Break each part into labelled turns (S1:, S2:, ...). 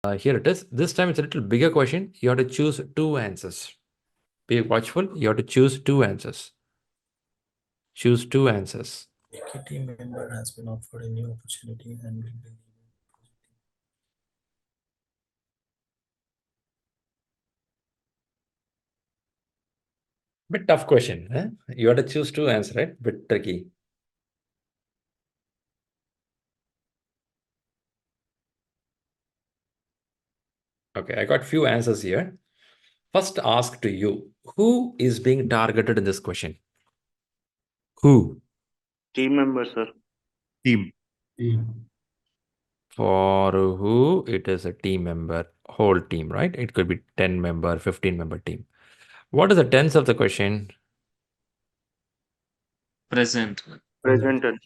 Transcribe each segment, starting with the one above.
S1: Here it is. This time it's a little bigger question. You have to choose two answers. Be watchful. You have to choose two answers. Choose two answers.
S2: A team member has been offered a new opportunity and will be
S1: Bit tough question. Huh? You have to choose two answers, right? Bit tricky. Okay, I got few answers here. First, ask to you, who is being targeted in this question? Who?
S3: Team member, sir.
S4: Team.
S1: For who? It is a team member, whole team, right? It could be 10 member, 15 member team. What is the tense of the question?
S5: Present.
S3: Presented.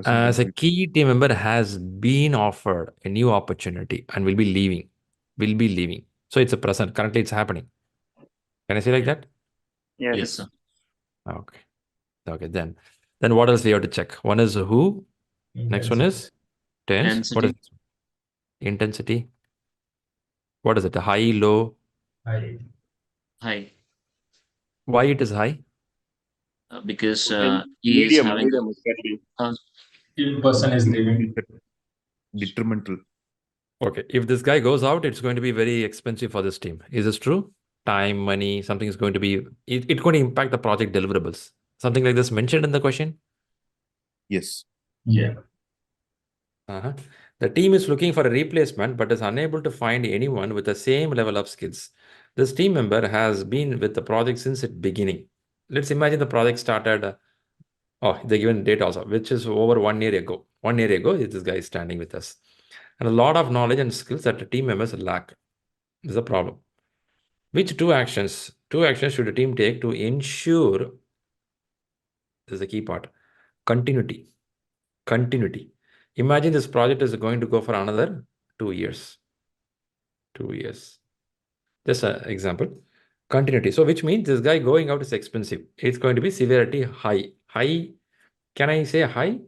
S1: As a key team member has been offered a new opportunity and will be leaving. Will be leaving. So it's a present. Currently it's happening. Can I say like that?
S3: Yes.
S5: Yes, sir.
S1: Okay. Okay, then what else we have to check? One is who. Next one is tense. What is
S5: Intensity.
S1: this? Intensity? What is it? High, low?
S5: High.
S1: Why it is high?
S5: Because
S3: And
S5: he is
S3: medium,
S5: having
S3: medium exactly.
S2: person is leaving.
S4: Detrimental.
S1: Okay, if this guy goes out, it's going to be very expensive for this team. Is this true? Time, money, something is going to be, it's going to impact the project deliverables. Something like this mentioned in the question?
S4: Yes.
S2: Yeah.
S1: Uh-huh. The team is looking for a replacement but is unable to find anyone with the same level of skills. This team member has been with the project since its beginning. Let's imagine the project started, they given date also, which is over 1 year ago. 1 year ago, this guy is standing with us. And a lot of knowledge and skills that the team members lack. This is a problem. Which two actions should a team take to ensure, this is the key part, continuity. Imagine this project is going to go for another 2 years. 2 years. Just an example. Continuity. So which means this guy going out is expensive. It's going to be severity high. High, can I say high?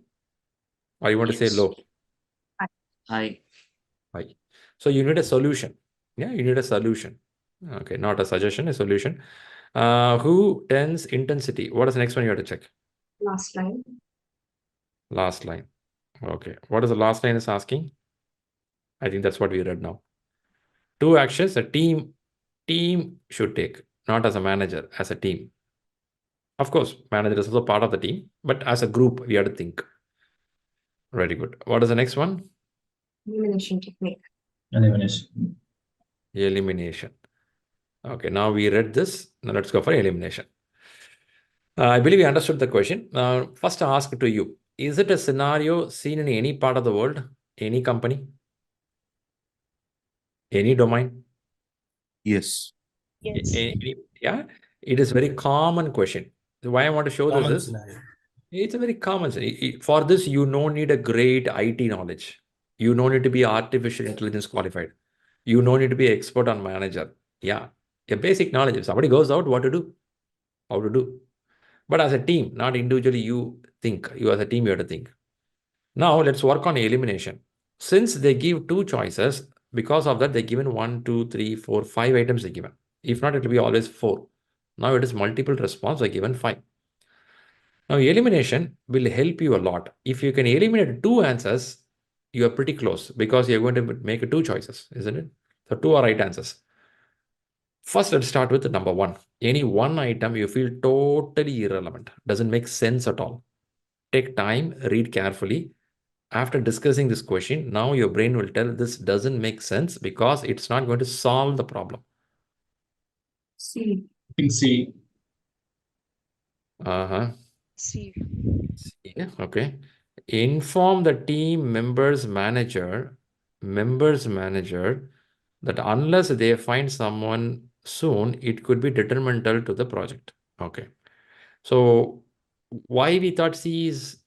S1: Or you want to say
S5: Yes.
S1: low?
S5: High.
S1: High. So you need a solution. Yeah, you need a solution. Okay, not a suggestion, a solution. Who tends intensity? What is the next one you have to check?
S6: Last line.
S1: Last line. Okay. What is the last line is asking? I think that's what we read now. Two actions a team should take, not as a manager, as a team. Of course, manager is also part of the team, but as a group, we have to think. Very good. What is the next one?
S6: Elimination technique.
S1: Elimination. Okay, now we read this. Now let's go for elimination. I believe you understood the question. First, I ask to you, is it a scenario seen in any part of the world, any company, any domain?
S4: Yes.
S6: Yes.
S1: Yeah, it is very common question. Why I want to show
S2: Common
S1: this is,
S2: scenario.
S1: it's a very common scenario. For this, you no need a great IT knowledge. You no need to be artificial intelligence qualified. You no need to be expert on manager. Yeah, a basic knowledge. If somebody goes out, what to do? How to do? But as a team, not individually, you think. You as a team, you have to think. Now let's work on elimination. Since they give two choices, because of that, they given 1, 2, 3, 4, 5 items they given. If not, it will be always 4. Now it is multiple response, I given 5. Now elimination will help you a lot. If you can eliminate 2 answers, you are pretty close because you're going to make 2 choices, isn't it? So 2 are right answers. First, let's start with number 1. Any one item you feel totally irrelevant, doesn't make sense at all. Take time, read carefully. After discussing this question, now your brain will tell this doesn't make sense because it's not going to solve the problem.
S6: C.
S2: C.
S6: C.
S1: Yeah, okay. Inform the team members manager that unless they find someone soon, it could be detrimental to the project. Okay. So why we thought C is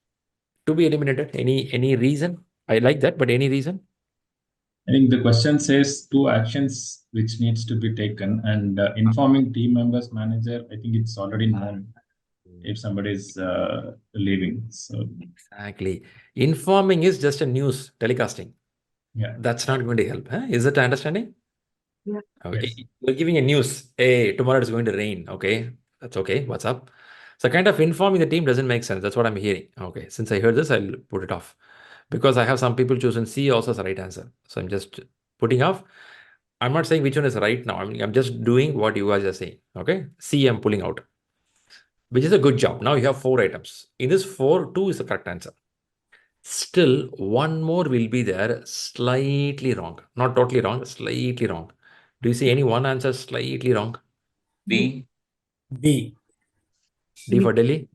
S1: to be eliminated? Any reason? I like that, but any reason?
S7: I think the question says 2 actions which needs to be taken, and informing team members manager, I think it's already known if somebody is leaving. So
S1: Exactly. Informing is just a news telecasting.
S7: Yeah.
S1: That's not going to help. Huh? Is that understanding?
S6: Yeah.
S1: Okay.
S7: Yes.
S1: You're giving a news. Hey, tomorrow it's going to rain. Okay. That's okay. What's up? So kind of informing the team doesn't make sense. That's what I'm hearing. Okay. Since I heard this, I'll put it off. Because I have some people choosing C also as the right answer. So I'm just putting off. I'm not saying which one is right now. I'm just doing what you guys are saying. Okay. C I'm pulling out. Which is a good job. Now you have 4 items. In this 4, 2 is the correct answer. Still, one more will be there, slightly wrong. Not totally wrong, slightly wrong. Do you see any one answer slightly wrong?
S5: B.
S2: B.
S1: D for Delhi,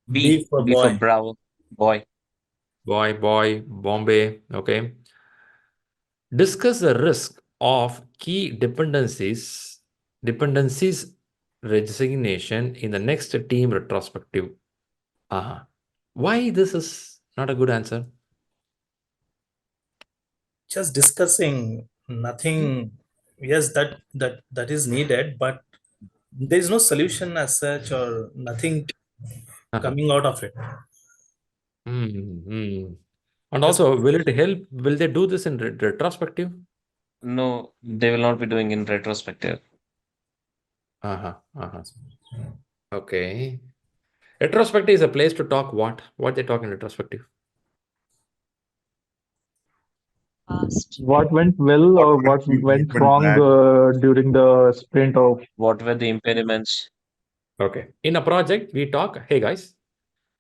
S2: B for
S5: B for
S2: boy.
S5: Bravo. Boy.
S1: boy, Bombay. Okay. Discuss the risk of key dependencies resignation in the next team retrospective. Why this is not a good answer?
S2: Just discussing nothing. Yes, that is needed, but there is no solution as such or nothing coming out of it.
S1: Hmm. And
S2: Just
S1: also, will it help? Will they do this in retrospective?
S5: No, they will not be doing in retrospective.
S1: Okay. Retrospective is a place to talk what? What they talk in retrospective?
S6: Past.
S8: What went well
S4: What
S8: or
S4: went
S8: what
S4: good, what
S8: went
S4: went
S8: wrong
S4: bad?
S8: during the sprint of
S5: What were the impediments?
S1: Okay. In a project, we talk, hey guys,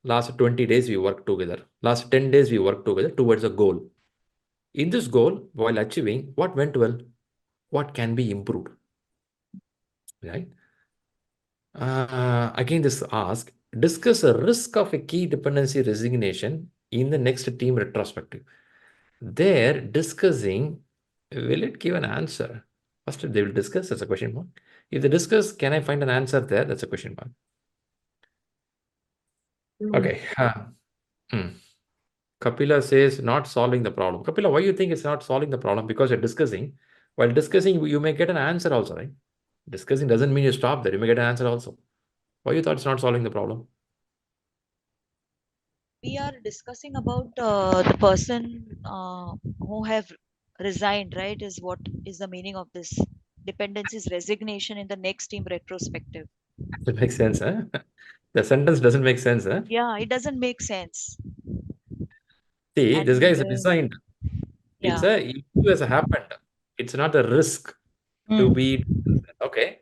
S1: last 20 days we worked together. Last 10 days we worked together towards a goal. In this goal, while achieving, what went well? What can be improved? Right? Again, this ask, discuss a risk of a key dependency resignation in the next team retrospective. They're discussing, will it give an answer? First, they will discuss, that's a question mark. If they discuss, can I find an answer there? That's a question mark. Okay. Kapila says not solving the problem. Kapila, why you think it's not solving the problem? Because you're discussing. While discussing, you may get an answer also, right? Discussing doesn't mean you stop there. You may get an answer also. Why you thought it's not solving the problem?
S6: We are discussing about the person who have resigned, right? Is what is the meaning of this dependencies resignation in the next team retrospective?
S1: It makes sense, huh? The sentence doesn't make sense, huh?
S6: Yeah, it doesn't make sense.
S1: See, this guy
S6: And
S1: is resigned. It's
S6: yeah.
S1: a issue has happened. It's not a risk to
S6: Mm.
S1: be. Okay.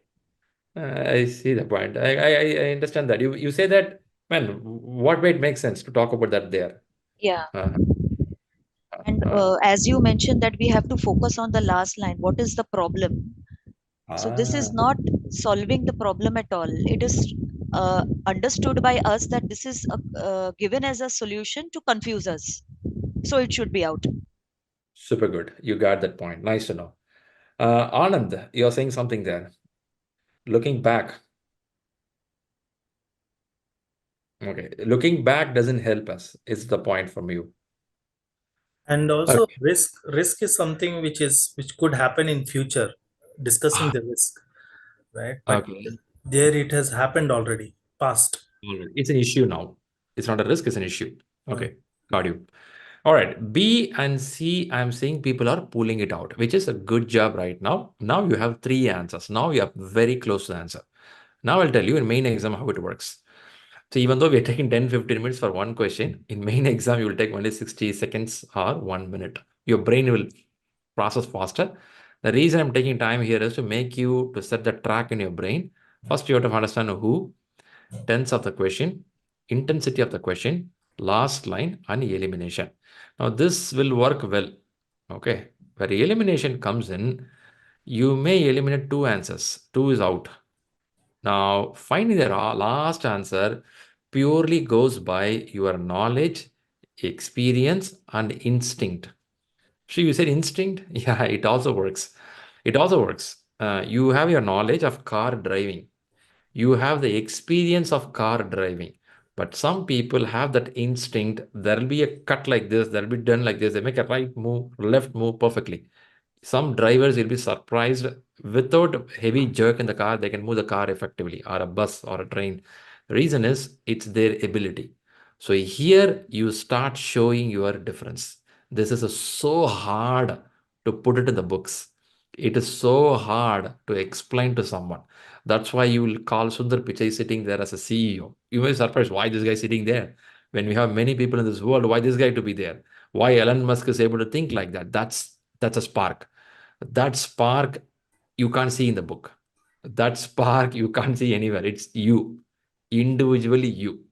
S1: I see the point. I understand that. You say that, man, what way it makes sense to talk about that there?
S6: Yeah.
S1: Uh,
S6: And
S1: uh,
S6: as you mentioned that we have to focus on the last line. What is the problem? So this is
S1: ah,
S6: not solving the problem at all. It is understood by us that this is given as a solution to confuse us. So it should be out.
S1: super good. You got that point. Nice to know. Anand, you're saying something there. Looking back. Okay. Looking back doesn't help us. It's the point from you.
S2: And also
S1: Okay.
S2: risk is something which could happen in future. Discussing
S1: Ah,
S2: the risk, right? But
S1: okay.
S2: there it has happened already, past.
S1: Alright. It's an issue now. It's not a risk, it's an issue.
S2: Mm.
S1: Okay. Got you. All right. B and C, I'm saying people are pulling it out, which is a good job right now. Now you have 3 answers. Now you are very close to the answer. Now I'll tell you in main exam how it works. So even though we're taking 10-15 minutes for one question, in main exam you will take only 60 seconds or 1 minute. Your brain will process faster. The reason I'm taking time here is to make you to set the track in your brain. First, you have to understand who, tense of the question, intensity of the question, last line, and elimination. Now, this will work well. Okay. Where elimination comes in, you may eliminate 2 answers. 2 is out. Now, finding the last answer purely goes by your knowledge, experience, and instinct. So you said instinct? Yeah, it also works. It also works. You have your knowledge of car driving. You have the experience of car driving. But some people have that instinct. There'll be a cut like this. There'll be done like this. They make a right move, left move perfectly. Some drivers will be surprised without heavy jerk in the car. They can move the car effectively, or a bus or a train. The reason is it's their ability. So here you start showing your difference. This is so hard to put it in the books. It is so hard to explain to someone. That's why you will call Sundar Pichai sitting there as a CEO. You may be surprised why this guy is sitting there. When we have many people in this world, why this guy to be there? Why Elon Musk is able to think like that? That's a spark. That spark you can't see in the book. That spark you can't see anywhere. It's you, individually you.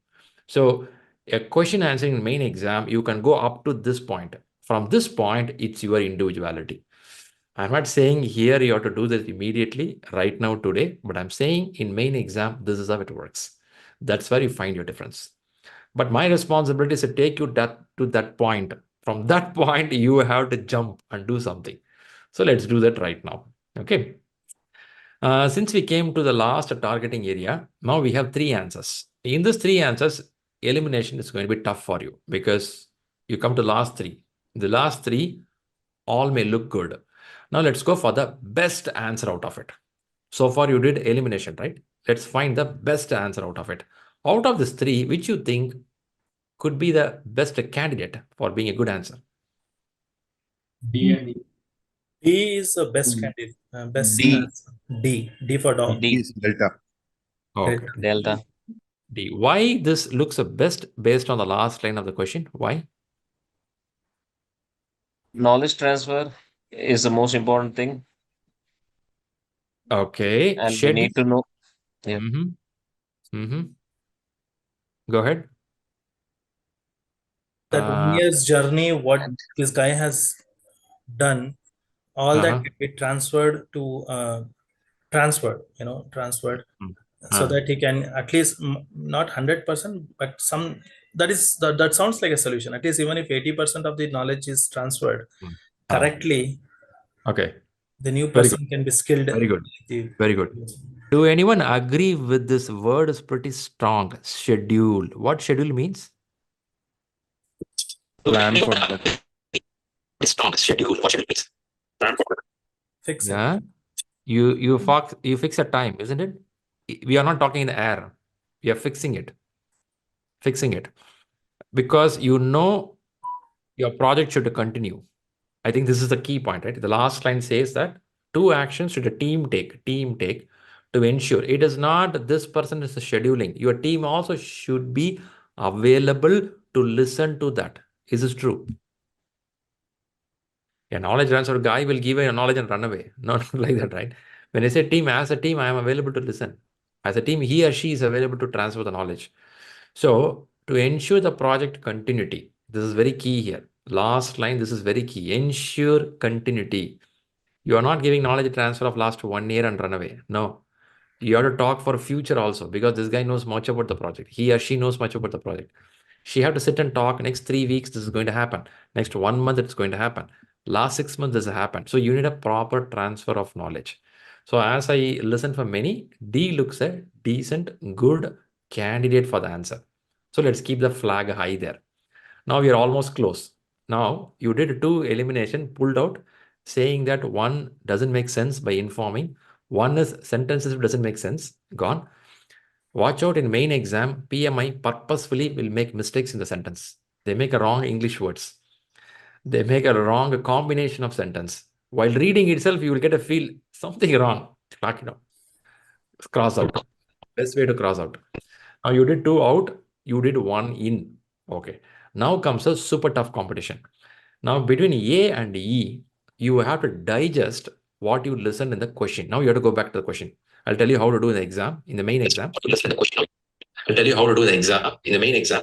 S1: So a question answering in main exam, you can go up to this point. From this point, it's your individuality. I'm not saying here you have to do this immediately, right now, today, but I'm saying in main exam, this is how it works. That's where you find your difference. But my responsibility is to take you to that point. From that point, you have to jump and do something. So let's do that right now. Okay. Since we came to the last targeting area, now we have 3 answers. In these 3 answers, elimination is going to be tough for you because you come to last 3. The last 3 all may look good. Now let's go for the best answer out of it. So far you did elimination, right? Let's find the best answer out of it. Out of these 3, which you think could be the best candidate for being a good answer?
S7: D and E.
S2: D is the best candidate. Best
S4: D.
S2: answer. D for dog.
S5: D.
S4: Is delta.
S1: Okay.
S5: Delta.
S1: D. Why this looks the best based on the last line of the question? Why?
S5: Knowledge transfer is the most important thing,
S1: Okay.
S5: and we
S1: Shed.
S5: need to know. Yeah.
S1: Go ahead.
S2: That 1 year's journey, what this guy has done, all that can be transferred to transferred, so that he can at least not 100%, but some that sounds like a solution. At least even if 80% of the knowledge is transferred correctly,
S1: Okay.
S2: the new
S1: Very
S2: person can be skilled.
S1: Very good. Very good. Do anyone agree with this word is pretty strong? Schedule. What schedule means?
S4: Plan for that.
S1: Strong schedule. What schedule means?
S2: Fix it.
S1: Yeah. You fix a time, isn't it? We are not talking in the air. We are fixing it. Fixing it. Because your project should continue. I think this is the key point, right? The last line says that 2 actions should a team take to ensure it is not this person is scheduling. Your team also should be available to listen to that. Is this true? A knowledge transfer guy will give you knowledge and run away. Not like that, right? When I say team, as a team, I am available to listen. As a team, he or she is available to transfer the knowledge. So to ensure the project continuity, this is very key here. Last line, this is very key. Ensure continuity. You are not giving knowledge transfer of last 1 year and run away. No. You have to talk for future also because this guy knows much about the project. He or she knows much about the project. She have to sit and talk. Next 3 weeks, this is going to happen. Next 1 month, it's going to happen. Last 6 months, this has happened. So you need a proper transfer of knowledge. So as I listen for many, D looks a decent, good candidate for the answer. So let's keep the flag high there. Now we are almost close. Now you did 2 elimination, pulled out, saying that 1 doesn't make sense by informing. 1 is sentences doesn't make sense, gone. Watch out in main exam, PMI purposefully will make mistakes in the sentence. They make a wrong English words. They make a wrong combination of sentence. While reading itself, you will get a feel something wrong. Back it up. Cross out. Best way to cross out. Now you did 2 out, you did 1 in. Okay. Now comes a super tough competition. Now between A and E, you have to digest what you listened in the question. Now you have to go back to the question. I'll tell you how to do the exam, in the main exam. I'll tell you how to do the exam, in the main exam.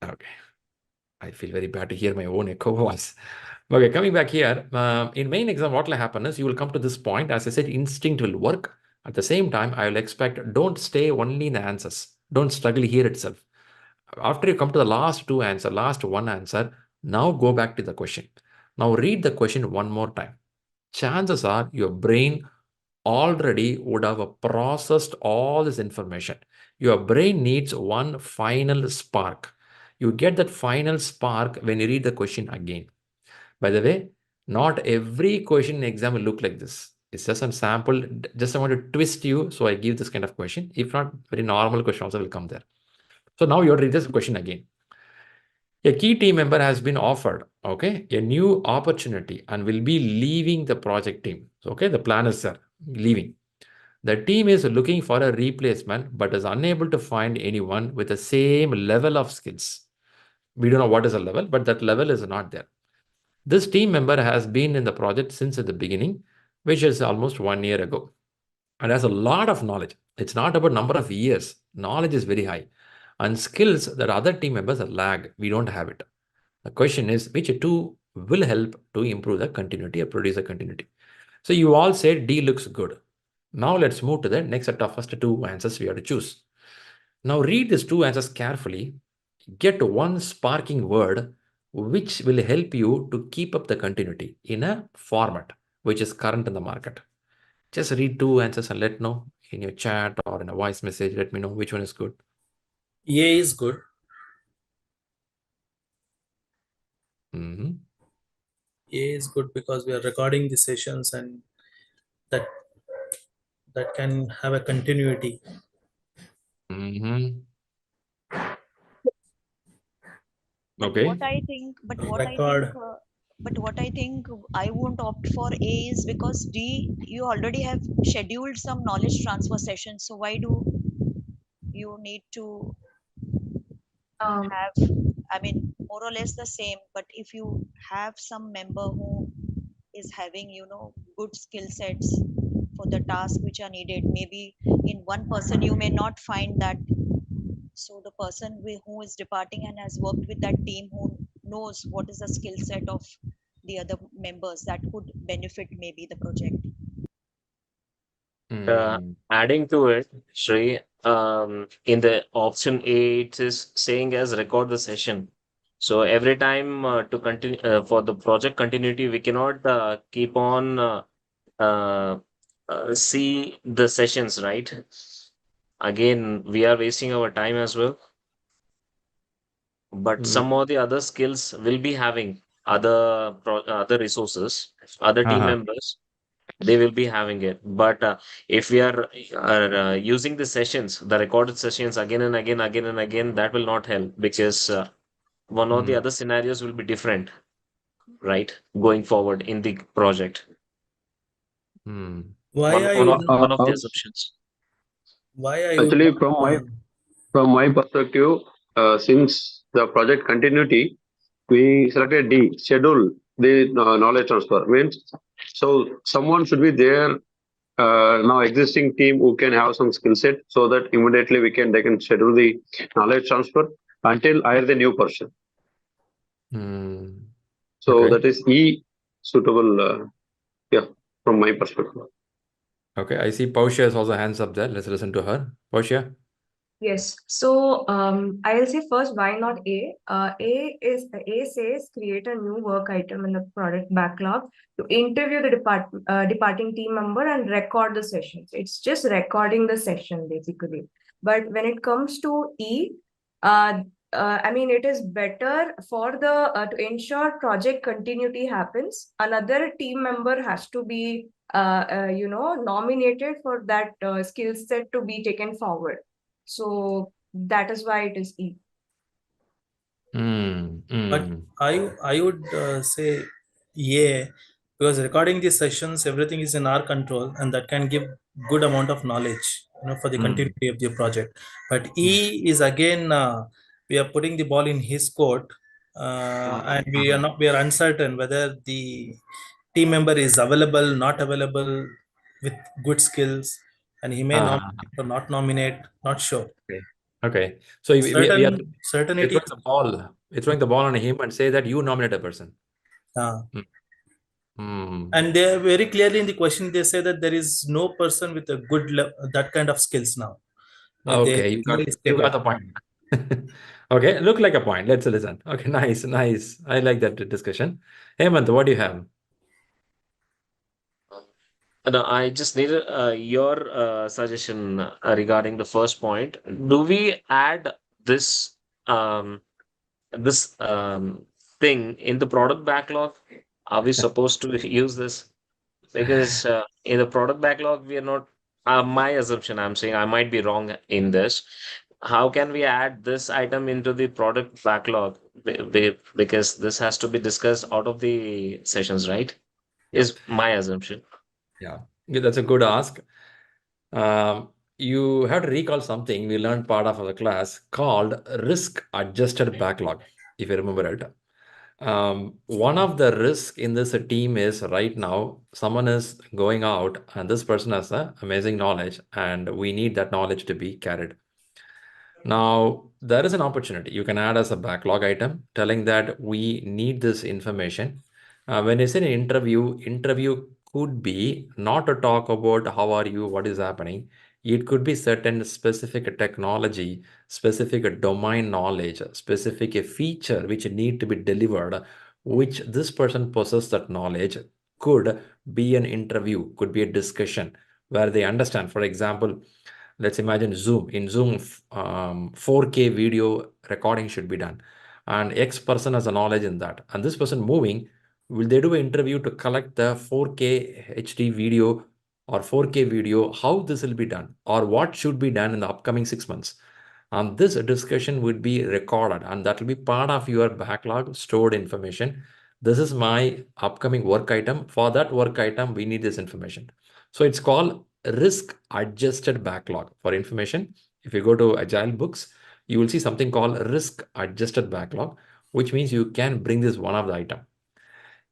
S1: Okay. I feel very bad to hear my own echo voice. Okay, coming back here, in main exam, what will happen is you will come to this point. As I said, instinct will work. At the same time, I will expect, don't stay only in the answers. Don't struggle here itself. After you come to the last 2 answer, last 1 answer, now go back to the question. Now read the question one more time. Chances are your brain already would have processed all this information. Your brain needs one final spark. You get that final spark when you read the question again. By the way, not every question in exam will look like this. It's just a sample. Just I want to twist you, so I give this kind of question. If not, very normal question also will come there. So now you have to read this question again. A key team member has been offered, okay, a new opportunity and will be leaving the project team. Okay, the planners are leaving. The team is looking for a replacement but is unable to find anyone with the same level of skills. We don't know what is the level, but that level is not there. This team member has been in the project since the beginning, which is almost 1 year ago, and has a lot of knowledge. It's not about number of years. Knowledge is very high, and skills that other team members lag. We don't have it. The question is, which two will help to improve the continuity or produce the continuity? So you all said D looks good. Now let's move to the next set of first two answers we have to choose. Now read these two answers carefully. Get one sparking word which will help you to keep up the continuity in a format which is current in the market. Just read two answers and let know in your chat or in a voice message. Let me know which one is good.
S2: A is good.
S1: Mhm.
S2: A is good because we are recording the sessions, and that can have a continuity.
S1: Mhm.
S6: But
S1: Okay.
S6: what I think,
S2: Record.
S6: but what I think I won't opt for A is because D, you already have scheduled some knowledge transfer sessions. So why do you need to have, I mean, more or less the same, but if you have some member who is having, good skill sets for the task which are needed, maybe in one person you may not find that. So the person who is departing and has worked with that team, who knows what is the skill set of the other members, that could benefit maybe the project.
S5: Adding to it, Shri, in the option A, it is saying as record the session. So every time to continue for the project continuity, we cannot keep on uh, see the sessions, right? Again, we are wasting our time as well. But some of the other skills will be having other resources, other team members. They will be having it. But if we are using the sessions, the recorded sessions again and again, again and again, that will not help because one or the other scenarios will be different, right? Going forward in the project.
S2: Why I
S5: One
S2: would
S5: of the assumptions.
S2: why I would
S9: Actually, from my perspective, since the project continuity, we selected D, schedule the knowledge transfer. Means, so someone should be there now existing team who can have some skill set so that immediately they can schedule the knowledge transfer until hire the new person. So
S1: Okay.
S9: that is E suitable. Yeah, from my perspective.
S1: Okay, I see Pausha has also hands up there. Let's listen to her. Pausha.
S10: Yes. So I'll say first, why not A? A says create a new work item in the product backlog to interview the departing team member and record the sessions. It's just recording the session basically. But when it comes to E, I mean, it is better for the to ensure project continuity happens. Another team member has to be nominated for that skill set to be taken forward. So that is why it is E.
S2: But I would say yeah, because recording these sessions, everything is in our control, and that can give good amount of knowledge, for the continuity of the project. But E is again we are putting the ball in his court, and we are uncertain whether the team member is available, not available, with good skills, and he may nominate or not nominate, not sure.
S1: Okay. So we are
S2: Certainty.
S1: throwing the ball on him and say that you nominate a person.
S2: And they very clearly in the question they say that there is no person with a good that kind of skills now.
S1: Okay, you got the point. Okay, look like a point. Let's listen. Okay, nice. I like that discussion. Hemant, what do you have?
S5: No, I just needed your suggestion regarding the first point. Do we add this um, thing in the product backlog? Are we supposed to use this? Because in the product backlog, we are not. My assumption, I'm saying I might be wrong in this. How can we add this item into the product backlog because this has to be discussed out of the sessions, right? Is my assumption.
S1: Yeah, that's a good ask. You have to recall something we learned part of the class called risk adjusted backlog, if you remember it. One of the risks in this team is right now someone is going out and this person has amazing knowledge and we need that knowledge to be carried. Now, there is an opportunity. You can add as a backlog item telling that we need this information. When it's an interview could be not to talk about how are you, what is happening. It could be certain specific technology, specific domain knowledge, specific feature which need to be delivered, which this person possesses that knowledge. Could be an interview, could be a discussion where they understand. For example, let's imagine Zoom. In Zoom, 4K video recording should be done. And X person has a knowledge in that. And this person moving, will they do an interview to collect the 4K HD video or 4K video, how this will be done or what should be done in the upcoming 6 months. And this discussion would be recorded and that will be part of your backlog stored information. This is my upcoming work item. For that work item, we need this information. So it's called risk adjusted backlog. For information, if you go to Agile books, you will see something called risk adjusted backlog, which means you can bring this one of the item.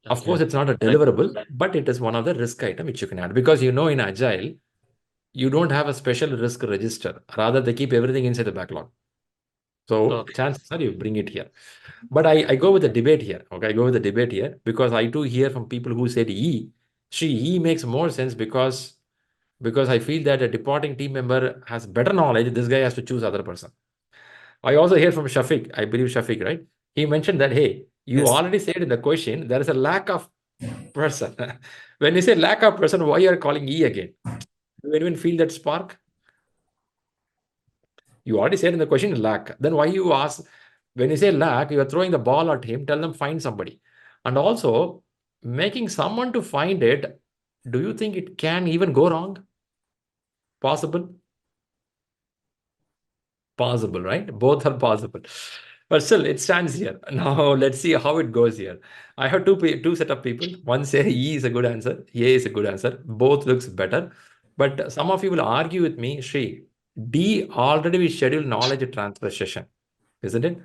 S1: Of course, it's not a deliverable, but it is one of the risk item which you can add because in Agile, you don't have a special risk register. Rather, they keep everything inside the backlog. So chances are you bring it here. But I go with the debate here. Okay, I go with the debate here because I do hear from people who said E makes more sense because I feel that a departing team member has better knowledge. This guy has to choose other person. I also hear from Shafiq, I believe Shafiq, right? He mentioned that, hey, you
S2: Yes.
S1: already said in the question, there is a lack of person. When you say lack of person, why you are calling E again? Do anyone feel that spark? You already said in the question lack. Then why you ask, when you say lack, you are throwing the ball at him, tell them find somebody. And also making someone to find it, do you think it can even go wrong? Possible? Possible, right? Both are possible. But still, it stands here. Now, let's see how it goes here. I have two set of people. One say E is a good answer, A is a good answer. Both looks better. But some of you will argue with me, Shri, D already we scheduled knowledge transfer session, isn't it?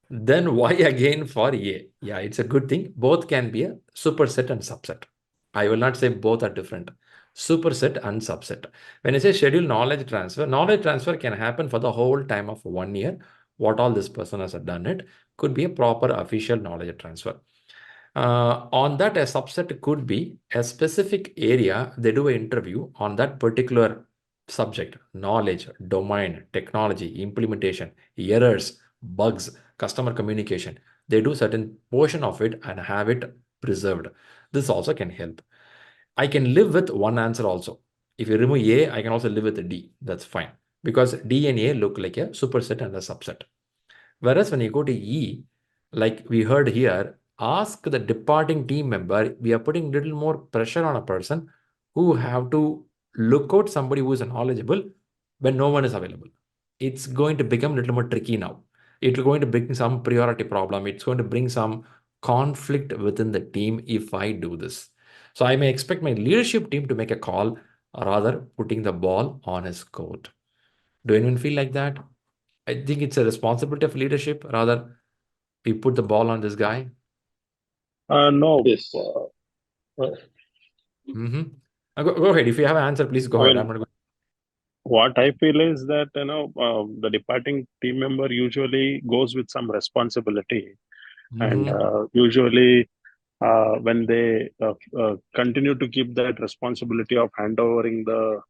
S1: Then why again for A? Yeah, it's a good thing. Both can be a superset and subset. I will not say both are different. Superset and subset. When I say schedule knowledge transfer can happen for the whole time of 1 year. What all this person has done it could be a proper official knowledge transfer. On that, a subset could be a specific area. They do an interview on that particular subject, knowledge, domain, technology, implementation, errors, bugs, customer communication. They do certain portion of it and have it preserved. This also can help. I can live with one answer also. If you remove A, I can also live with D. That's fine. Because D and A look like a superset and a subset. Whereas when you go to E, like we heard here, ask the departing team member, we are putting little more pressure on a person who have to look out somebody who is knowledgeable when no one is available. It's going to become a little more tricky now. It's going to bring some priority problem. It's going to bring some conflict within the team if I do this. So I may expect my leadership team to make a call rather putting the ball on his court. Do anyone feel like that? I think it's a responsibility of leadership. Rather, we put the ball on this guy.
S11: No.
S9: Yes.
S1: Mm-hmm. Go ahead. If you have an answer, please go ahead. I'm not going.
S11: What I feel is that the departing team member usually goes with some responsibility, and usually when they continue to keep that responsibility of handovering the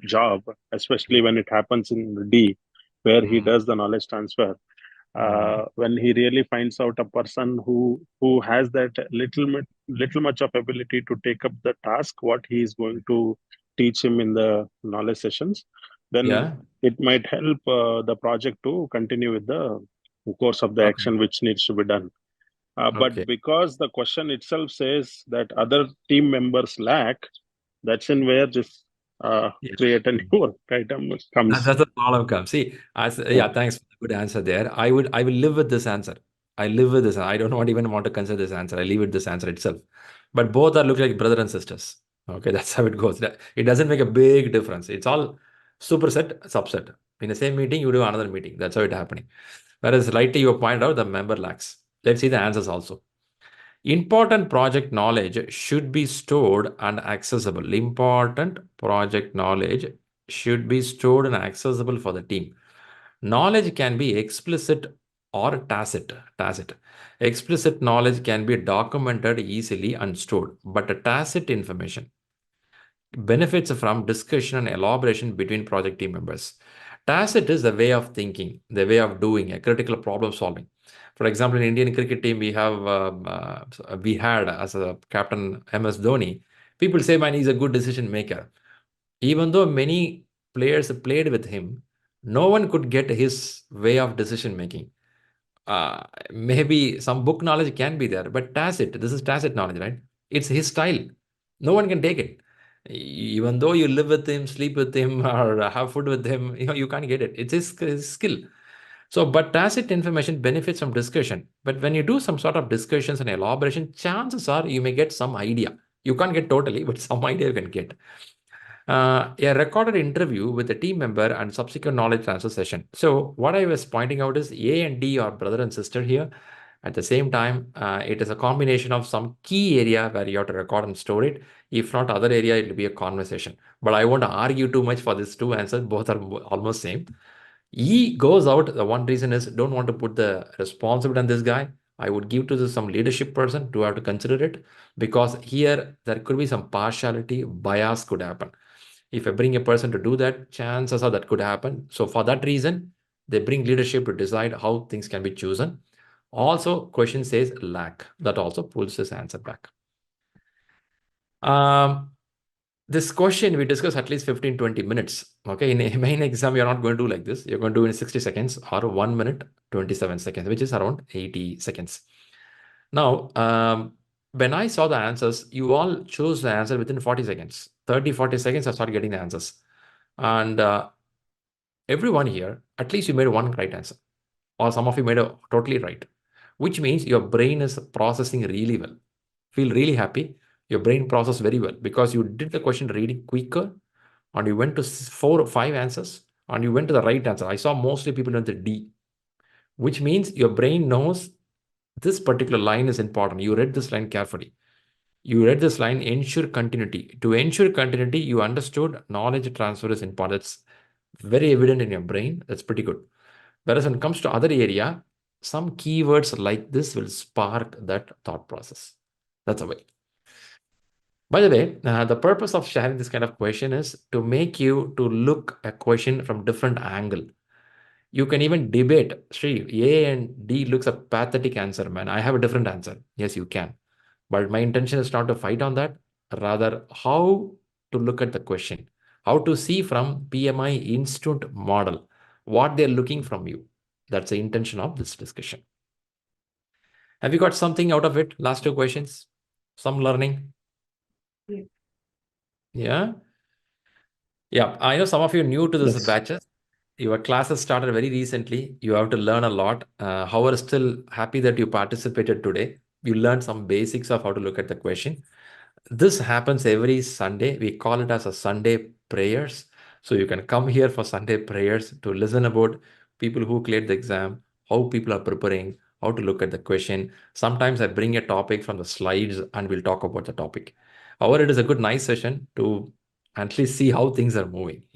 S11: job, especially when it happens in D, where he does the knowledge transfer. When he really finds out a person who has that little much of ability to take up the task, what he is going to teach him in the knowledge sessions, then it might help the project to continue with the course of the action which needs to be done. But because the question itself says that other team members lack, that's in where this create a new work item comes.
S1: That's a problem comes. See, thanks for the good answer there. I will live with this answer. I live with this. I don't even want to consider this answer. I leave it this answer itself. But both are look like brother and sisters. Okay, that's how it goes. It doesn't make a big difference. It's all superset, subset. In the same meeting, you do another meeting. That's how it's happening. Whereas rightly you point out the member lacks. Let's see the answers also. Important project knowledge should be stored and accessible. Important project knowledge should be stored and accessible for the team. Knowledge can be explicit or tacit. Explicit knowledge can be documented easily and stored, but tacit information benefits from discussion and elaboration between project team members. Tacit is the way of thinking, the way of doing, a critical problem solving. For example, in Indian cricket team, we had as a captain MS Dhoni. People say, man, he's a good decision maker. Even though many players played with him, no one could get his way of decision making. Maybe some book knowledge can be there, but tacit, this is tacit knowledge, right? It's his style. No one can take it. Even though you live with him, sleep with him, or have food with him, you can't get it. It's his skill. So, but tacit information benefits from discussion. But when you do some sort of discussions and elaboration, chances are you may get some idea. You can't get totally, but some idea you can get. A recorded interview with a team member and subsequent knowledge transfer session. So what I was pointing out is A and D are brother and sister here. At the same time, it is a combination of some key area where you have to record and store it. If not other area, it will be a conversation. But I won't argue too much for these two answers. Both are almost same. E goes out. The one reason is don't want to put the responsibility on this guy. I would give to some leadership person to have to consider it, because here there could be some partiality, bias could happen. If I bring a person to do that, chances are that could happen. So for that reason, they bring leadership to decide how things can be chosen. Also, question says lack. That also pulls this answer back. This question we discuss at least 15-20 minutes. Okay, in a main exam, you're not going to do like this. You're going to do in 60 seconds or 1 minute, 27 seconds, which is around 80 seconds. Now, when I saw the answers, you all chose the answer within 40 seconds. 30-40 seconds, I started getting the answers. And everyone here, at least you made one right answer. Or some of you made a totally right. Which means your brain is processing really well. Feel really happy. Your brain processed very well because you did the question reading quicker and you went to 4 or 5 answers and you went to the right answer. I saw mostly people went to D, which means your brain knows this particular line is important. You read this line carefully. You read this line, ensure continuity. To ensure continuity, you understood knowledge transfer is important. It's very evident in your brain. That's pretty good. Whereas when it comes to other area, some keywords like this will spark that thought process. That's a way. By the way, the purpose of sharing this kind of question is to make you to look a question from different angle. You can even debate, Shri, A and D looks a pathetic answer, man. I have a different answer. Yes, you can. But my intention is not to fight on that. Rather, how to look at the question. How to see from PMI Institute model, what they're looking from you. That's the intention of this discussion. Have you got something out of it? Last 2 questions? Some learning? Yeah? Yeah, I know some of you are new to this
S2: Yes.
S1: batches. Your classes started very recently. You have to learn a lot. However, still happy that you participated today. You learned some basics of how to look at the question. This happens every Sunday. We call it as a Sunday prayers. So you can come here for Sunday prayers to listen about people who cleared the exam, how people are preparing, how to look at the question. Sometimes I bring a topic from the slides and we'll talk about the topic. However, it is a good, nice session to at least see how things are moving.